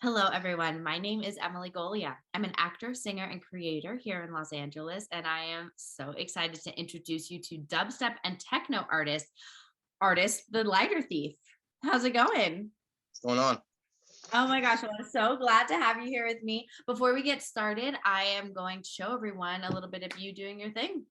Hello, everyone. My name is Emily Golia. I'm an actor, singer, and creator here in Los Angeles, and I am so excited to introduce you to dubstep and techno artist, the Lighter Thief. How's it going? What's going on? Oh my gosh, I'm so glad to have you here with me. Before we get started, I am going to show everyone a little bit of you doing your thing.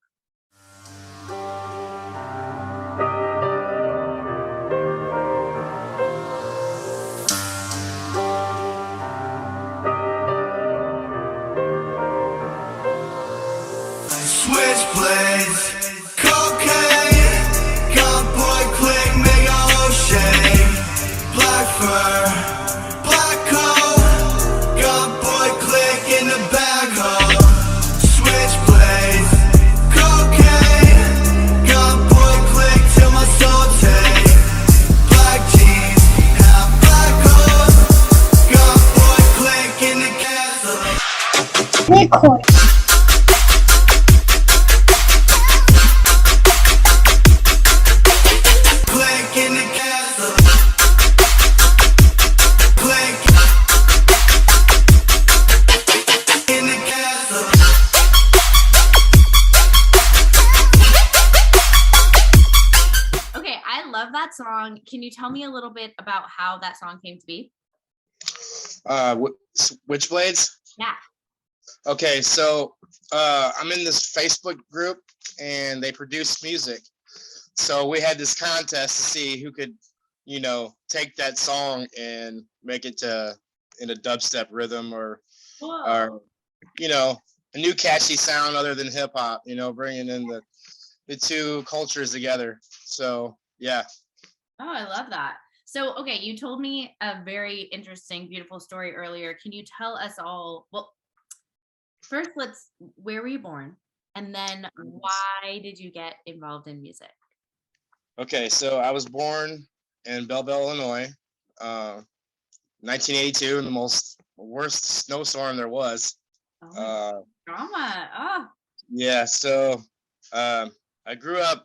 Switchblades, cocaine, gunboy click, make a whole shake. Black fur, black coat, gunboy click in the backhoe. Switchblades, cocaine, gunboy click till my soul take. Black jeans, half black hoes, gunboy click in the castle. Record. Okay, I love that song. Can you tell me a little bit about how that song came to be? Switchblades. Yeah. Okay, so I'm in this Facebook group, and they produce music. So we had this contest to see who could, take that song and make it in a dubstep rhythm or Whoa. a new catchy sound other than hip hop. Bringing in the two cultures together. So yeah. Oh, I love that. So, okay, you told me a very interesting, beautiful story earlier. Can you tell us all? Well, first, where were you born? And then why did you get involved in music? Okay, so I was born in Belleville, Illinois, 1982, in the worst snowstorm there was. Oh, drama. Oh, Yeah, so I grew up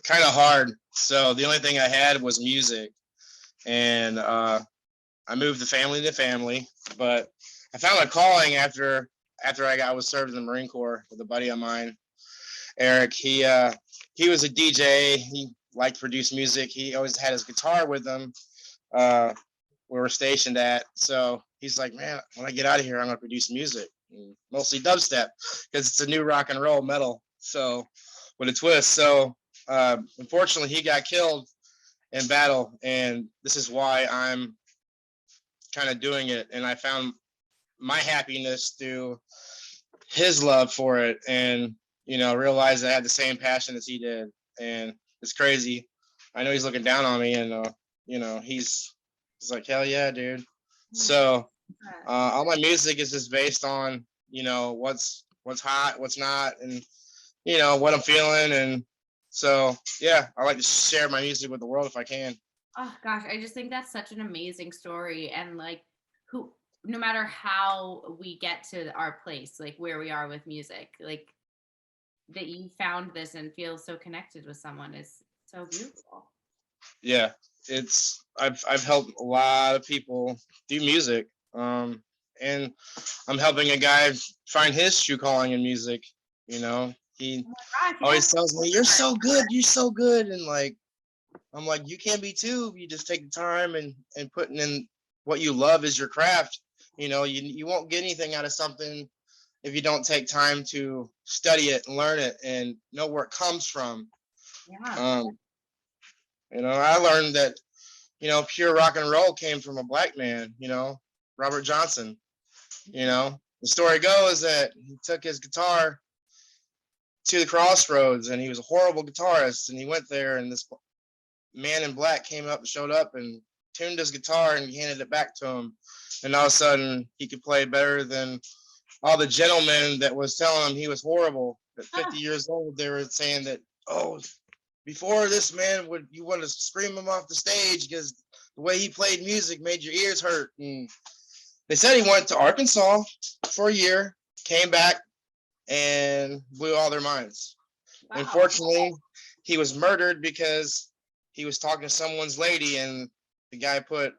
kind of hard. So the only thing I had was music, and I moved the family to family. But I found a calling after I was served in the Marine Corps with a buddy of mine, Eric. He was a DJ. He liked to produce music. He always had his guitar with him. Where we're stationed at. So he's like, man, when I get out of here, I'm gonna produce music, mostly dubstep, because it's a new rock and roll metal. So with a twist. So unfortunately, he got killed in battle, and this is why I'm kind of doing it. And I found my happiness through his love for it, and realized I had the same passion as he did. And it's crazy. I know he's looking down on me, and he's like, hell yeah, dude. So all my music is just based on what's hot, what's not, and what I'm feeling. And so yeah, I like to share my music with the world if I can. oh gosh, I just think that's such an amazing story. And like, no matter how we get to our place, like where we are with music, like that you found this and feel so connected with someone is so beautiful. Yeah, I've helped a lot of people do music, and I'm helping a guy find his true calling in music. He Oh my gosh, always yeah. tells me, "You're so good, you're so good," and like I'm like, "You can be too. If you just take the time and putting in what you love is your craft. You won't get anything out of something if you don't take time to study it and learn it and know where it comes from." Yeah. Um, I learned that pure rock and roll came from a black man, Robert Johnson. The story goes that he took his guitar to the crossroads, and he was a horrible guitarist, and he went there, and this man in black showed up and tuned his guitar and handed it back to him. And all of a sudden he could play better than all the gentlemen that was telling him he was horrible. At 50 years old, they were saying that, oh, before this man you want to scream him off the stage because the way he played music made your ears hurt. And they said he went to Arkansas for a year, came back, and blew all their minds. Wow. Unfortunately, he was murdered because he was talking to someone's lady, and the guy put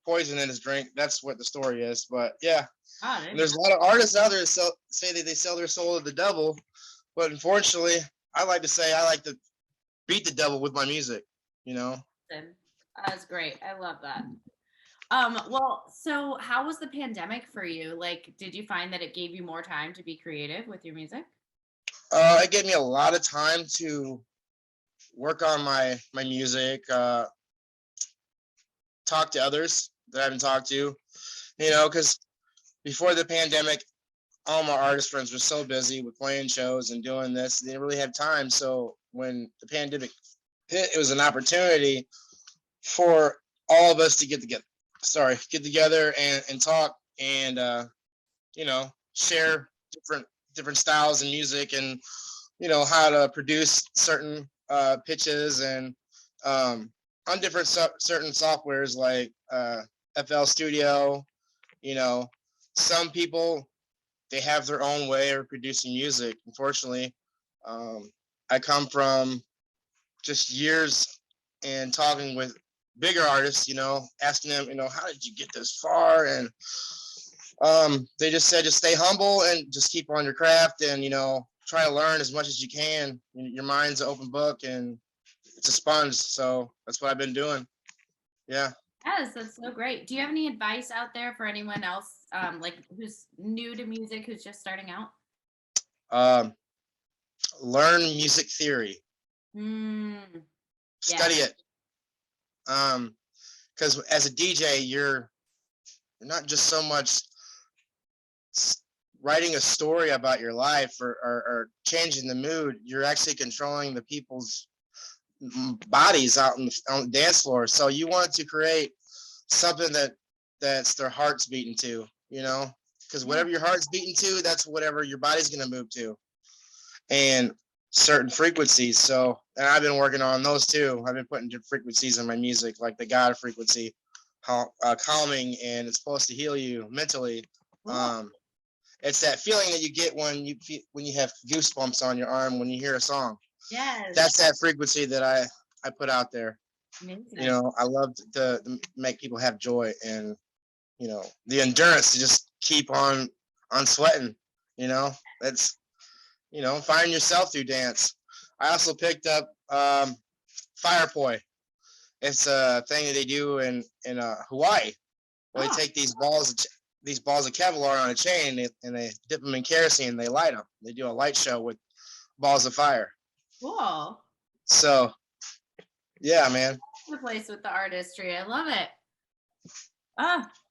poison in his drink. That's what the story is. But yeah, Oh, and there's a lot of artists out there that say that they sell their soul to the devil. But unfortunately, I like to say I like to beat the devil with my music, you know? that's great. I love that. Well, so how was the pandemic for you? Like, did you find that it gave you more time to be creative with your music? It gave me a lot of time to work on my music, talk to others that I haven't talked to, you know, because before the pandemic, all my artist friends were so busy with playing shows and doing this, they didn't really have time. So when the pandemic hit, it was an opportunity for all of us to get together and talk and you know, share different styles and music and you know how to produce certain pitches and on different certain softwares like FL Studio. You know, some people they have their own way of producing music. Unfortunately, I come from just years and talking with bigger artists, you know, asking them, you know, how did you get this far? And they just said, just stay humble and just keep on your craft and, you know, try to learn as much as you can. Your mind's an open book and it's a sponge. So that's what I've been doing. Yeah. Yes, that's so great. Do you have any advice out there for anyone else, like who's new to music, who's just starting out? Um, learn music theory. Yeah. Study it. Because as a DJ, you're not just so much writing a story about your life or changing the mood. You're actually controlling the people's bodies out on the dance floor. So you want to create something that's their heart's beating to, you know, because whatever your heart's beating to, that's whatever your body's going to move to, and certain frequencies. So, and I've been working on those too. I've been putting different frequencies in my music, like the God frequency, calming, and it's supposed to heal you mentally. It's that feeling that you get when you have goosebumps on your arm when you hear a song. Yes. That's that frequency that I put out there. Amazing. You know, I love to make people have joy and, you know, the endurance to just keep on sweating. You know, that's, you know, find yourself through dance. I also picked up fire poi. It's a thing that they do in Hawaii. Where they take these balls of Kevlar on a chain and they dip them in kerosene and they light them. They do a light show with balls of fire. Cool. So, yeah, man. The place with the artistry. I love it.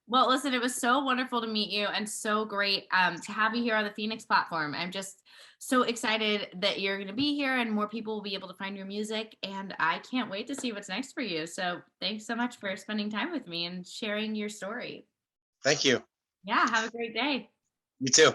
Well, listen, it was so wonderful to meet you and so great to have you here on the FENIX platform. I'm just so excited that you're going to be here and more people will be able to find your music. And I can't wait to see what's next for you. So thanks so much for spending time with me and sharing your story. Thank you. Yeah, have a great day. You too.